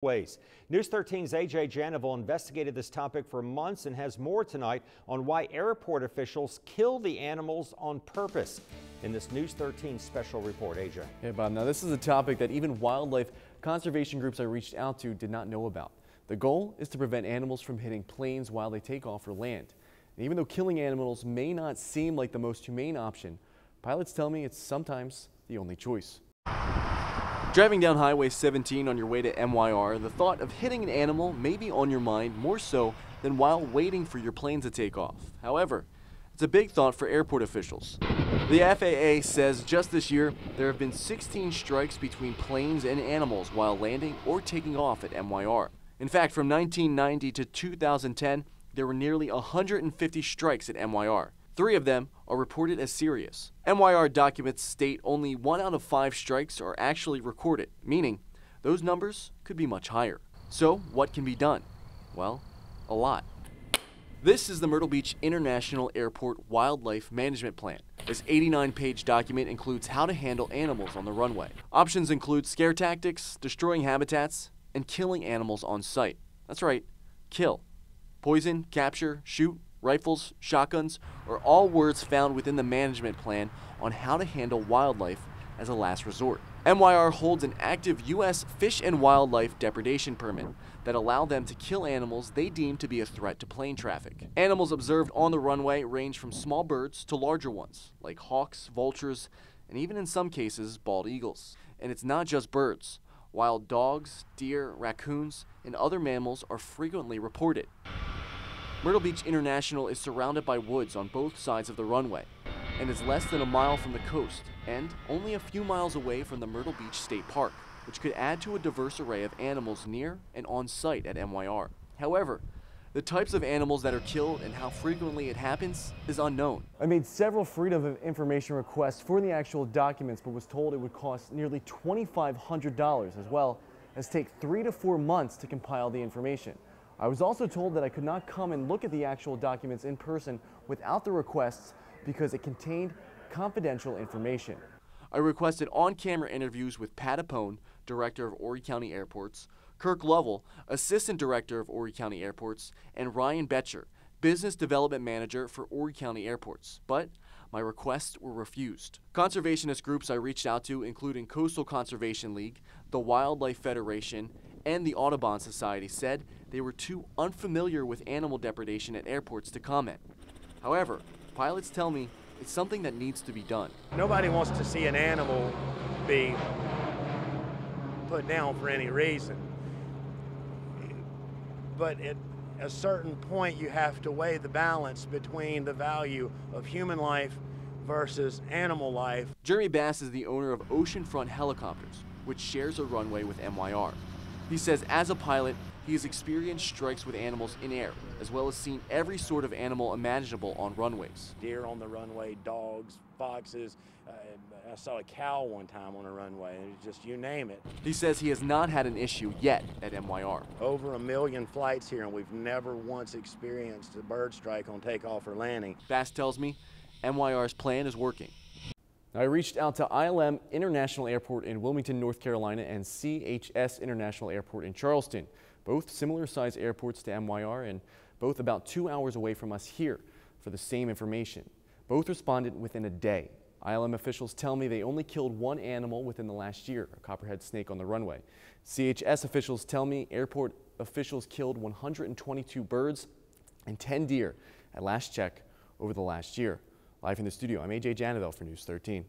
ways. News 13's AJ Janival investigated this topic for months and has more tonight on why airport officials kill the animals on purpose. In this News 13 special report, AJ. Yeah, Bob, now this is a topic that even wildlife conservation groups I reached out to did not know about. The goal is to prevent animals from hitting planes while they take off or land. And even though killing animals may not seem like the most humane option, pilots tell me it's sometimes the only choice. Driving down Highway 17 on your way to MYR, the thought of hitting an animal may be on your mind more so than while waiting for your plane to take off. However, it's a big thought for airport officials. The FAA says just this year, there have been 16 strikes between planes and animals while landing or taking off at MYR. In fact, from 1990 to 2010, there were nearly 150 strikes at MYR. 3 of them are reported as serious. MYR documents state only 1 out of 5 strikes are actually recorded, meaning those numbers could be much higher. So what can be done? Well, a lot. This is the Myrtle Beach International Airport Wildlife Management Plan. This 89-page document includes how to handle animals on the runway. Options include scare tactics, destroying habitats, and killing animals on site. That's right, kill. Poison, capture, shoot, rifles, shotguns are all words found within the management plan on how to handle wildlife as a last resort. MYR holds an active U.S. Fish and Wildlife Depredation Permit that allow them to kill animals they deem to be a threat to plane traffic. Animals observed on the runway range from small birds to larger ones, like hawks, vultures, and even in some cases, bald eagles. And it's not just birds. Wild dogs, deer, raccoons, and other mammals are frequently reported. Myrtle Beach International is surrounded by woods on both sides of the runway and is less than a mile from the coast and only a few miles away from the Myrtle Beach State Park, which could add to a diverse array of animals near and on site at MYR. However, the types of animals that are killed and how frequently it happens is unknown. I made several Freedom of Information requests for the actual documents, but was told it would cost nearly $2,500 as well as take 3 to 4 months to compile the information. I was also told that I could not come and look at the actual documents in person without the requests because it contained confidential information. I requested on-camera interviews with Pat Apone, Director of Horry County Airports, Kirk Lovell, Assistant Director of Horry County Airports, and Ryan Betcher, Business Development Manager for Horry County Airports, but my requests were refused. Conservationist groups I reached out to, including Coastal Conservation League, the Wildlife Federation, and the Audubon Society, said they were too unfamiliar with animal depredation at airports to comment. However, pilots tell me it's something that needs to be done. Nobody wants to see an animal be put down for any reason. But at a certain point, you have to weigh the balance between the value of human life versus animal life. Jeremy Bass is the owner of Oceanfront Helicopters, which shares a runway with MYR. He says as a pilot, he has experienced strikes with animals in air, as well as seen every sort of animal imaginable on runways. Deer on the runway, dogs, foxes. I saw a cow one time on a runway, just you name it. He says he has not had an issue yet at MYR. Over 1 million flights here, and we've never once experienced a bird strike on takeoff or landing. Bass tells me MYR's plan is working. I reached out to ILM International Airport in Wilmington, North Carolina, and CHS International Airport in Charleston, both similar-sized airports to MYR and both about 2 hours away from us here for the same information. Both responded within a day. ILM officials tell me they only killed 1 animal within the last year, a copperhead snake on the runway. CHS officials tell me airport officials killed 122 birds and 10 deer at last check over the last year. Live in the studio, I'm AJ Janival for News 13.